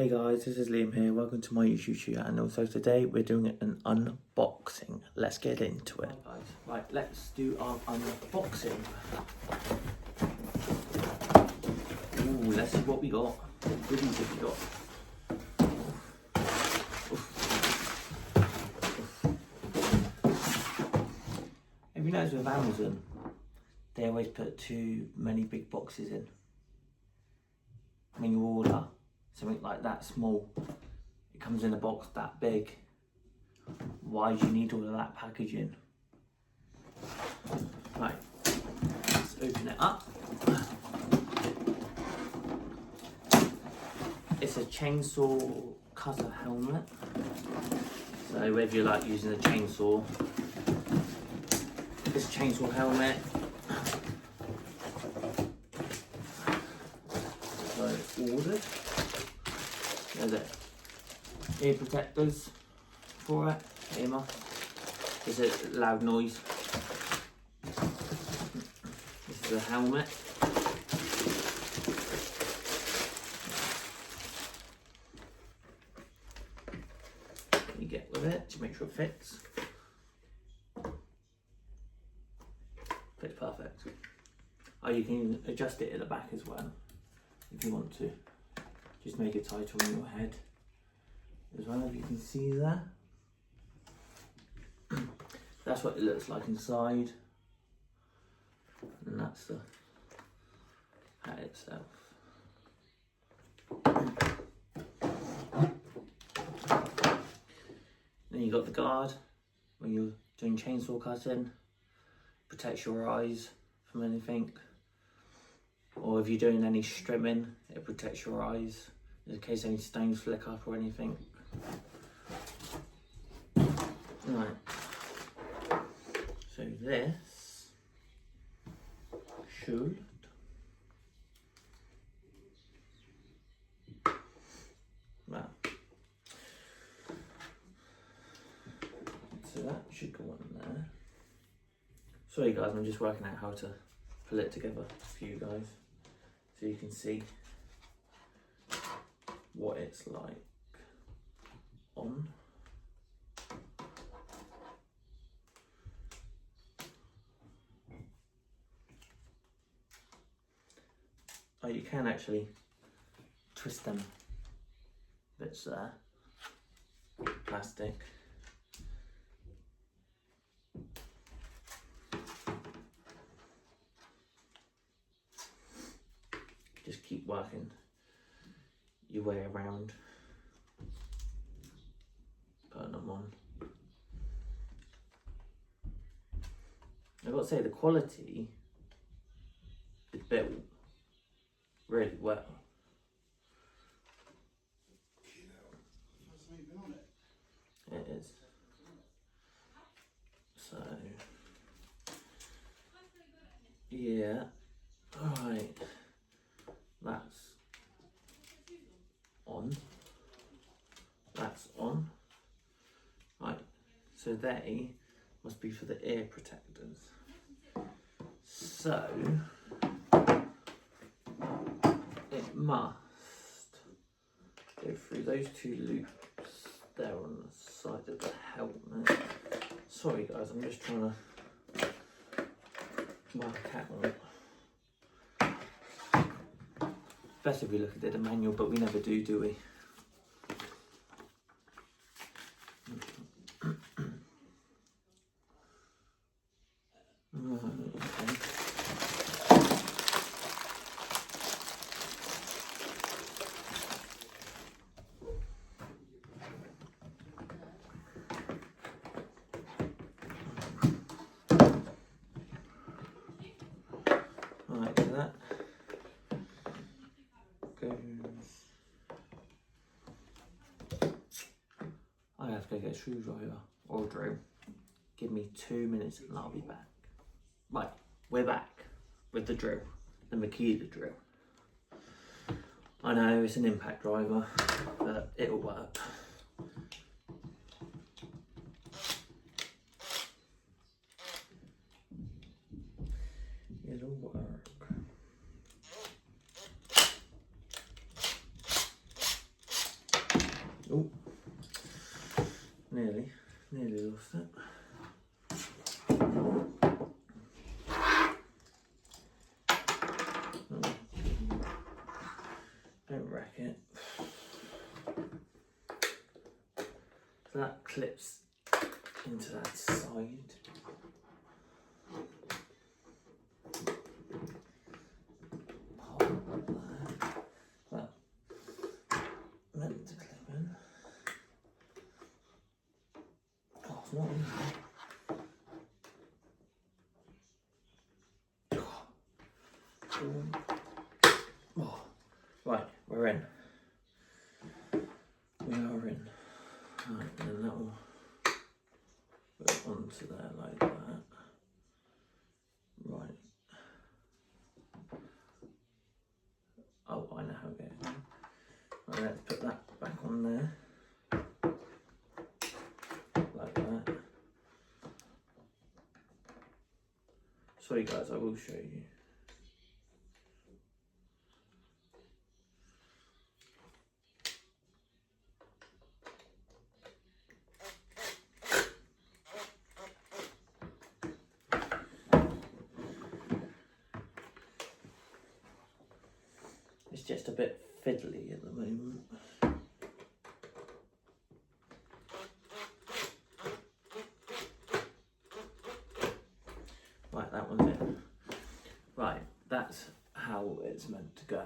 Hey guys, this is Liam here. Welcome to my YouTube channel. So today we're doing an unboxing. Let's get into it. Right, let's do our unboxing. Ooh, let's see what we got. What goodies have we got? Have you noticed with Amazon, they always put too many big boxes in. When you order something like that small, it comes in a box that big. Why do you need all of that packaging? Right, let's open it up. It's a chainsaw cutter helmet. So whether you like using a chainsaw, this chainsaw helmet. So ordered. There's it. Ear protectors for it. Earmuff. Is it loud noise? This is the helmet. You get with it to make sure it fits. Fits perfect. Oh, you can adjust it at the back as well if you want to. Just make it tighter on your head as well, if you can see there. That's what it looks like inside, and that's the hat itself. Then you got the guard when you're doing chainsaw cutting, protects your eyes from anything, or if you're doing any strimming, it protects your eyes in case any stones flick up or anything. Right. So this should so that should go on there. Sorry guys, I'm just working out how to pull it together for you guys so you can see what it's like on. Oh, you can actually twist them bits there, plastic. Just keep working your way around, putting them on. I've got to say the quality is built really well. It is. So yeah, alright, that's on. That's on. Right, so they must be for the ear protectors. So it must go through those two loops there on the side of the helmet. Sorry guys, I'm just trying to work out. Best if we look at the manual, but we never do we? Right, so that goes. I have to go get a screwdriver or a drill. Give me 2 minutes and I'll be back. Right, we're back with the drill, the Makita drill. I know it's an impact driver, but it'll work. It'll work. Oh, nearly lost it. Oh. Don't wreck it. So that clips into that side. Meant to clip in. Oh, it's not easy. Oh. Right, we're in. We are in. Right, and that will go onto there like that. Right. Oh, I know how to get it. Right, let's put that back on there. Like that. Sorry guys, I will show you. It's just a bit fiddly at the moment. Right, that one's in. Right, that's how it's meant to go.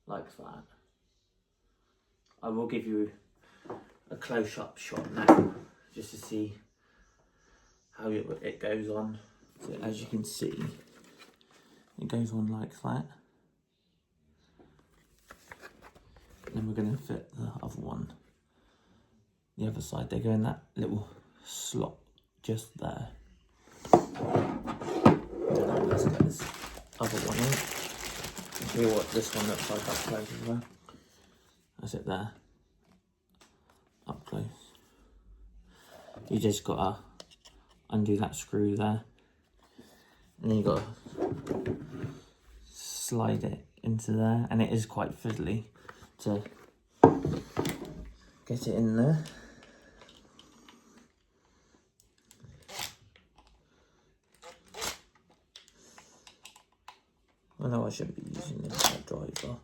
Like that. I will give you a close-up shot now, just to see how it goes on. So as you can see, it goes on like that. And then we're going to fit the other one, the other side. They go in that little slot just there. Now let's get this other one in. I'll show you what this one looks like up close as well. That's it there, up close. You just gotta undo that screw there, and then you gotta slide it into there, and it is quite fiddly to get it in there. I know I shouldn't be using the driver.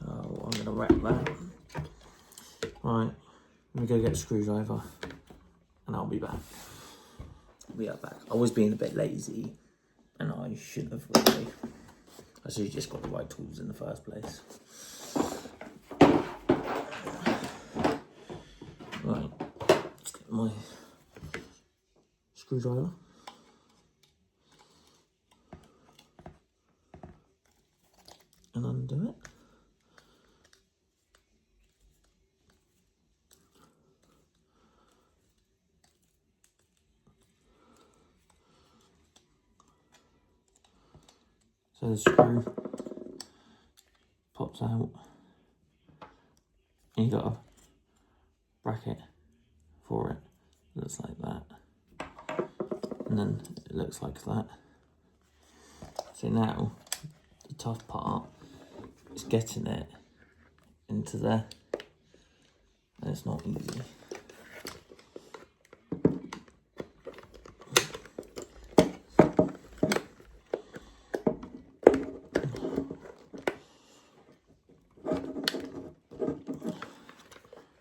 Oh, I'm gonna wreck that. Right, let me go get a screwdriver and I'll be back. We are back. I was being a bit lazy and I should have really. I should have just got the right tools in the first place. Right, let's get my screwdriver. And undo it. So the screw pops out, and you got a bracket for it. It looks like that, and then it looks like that. So now the tough part is getting it into there, and it's not easy.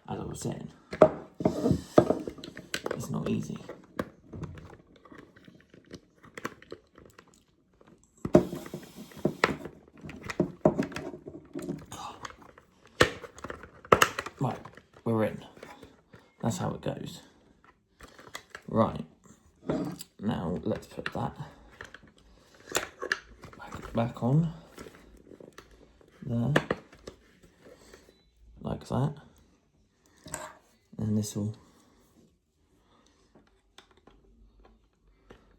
As I was saying, it's not easy. Right, we're in. That's how it goes. Right, now let's put that back on there, like that. And this will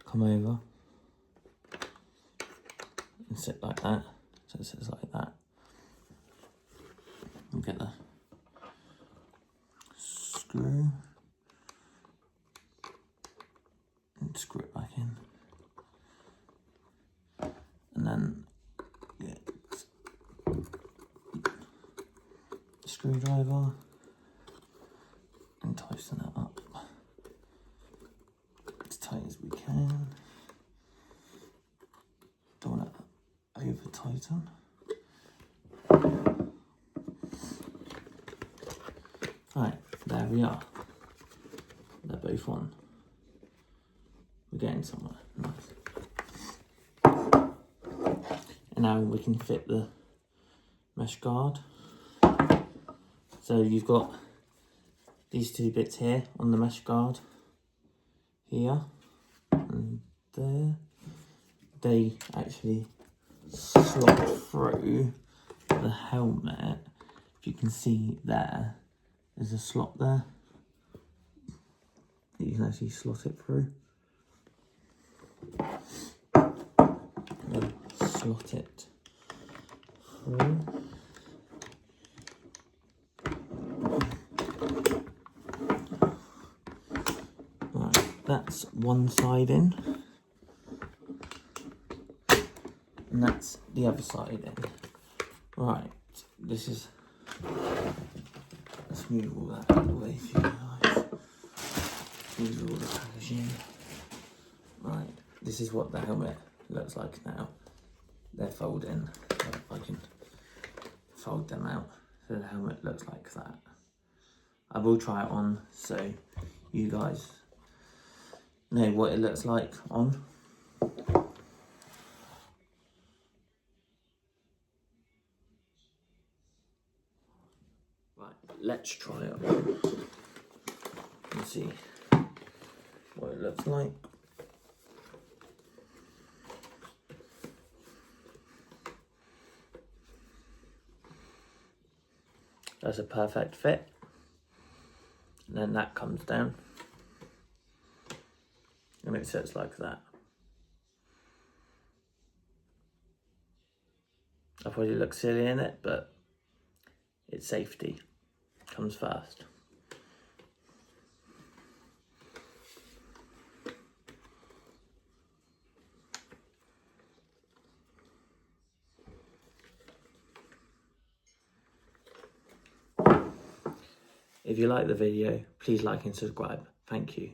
come over and sit like that. So it sits like that. And get the screw and screw it back in. And then get screwdriver and tighten it up as tight as we can. Don't want to over tighten. Right, there we are. They're both on. We're getting somewhere. Nice. And now we can fit the mesh guard. So you've got these two bits here on the mesh guard. Here and there. They actually slot through the helmet. If you can see there's a slot there. You can actually slot it through. Slot it through. Right, that's one side in. And that's the other side in. Right, this is... Let's move all that out of the way for you guys. Move all the packaging. Right, this is what the helmet looks like now. They're folding. I can fold them out so the helmet looks like that. I will try it on so you guys know what it looks like on. Right, let's try it on and see what it looks like. That's a perfect fit. And then that comes down. And it sits like that. I probably look silly in it, but it's safety. Comes first. If you like the video, please like and subscribe. Thank you.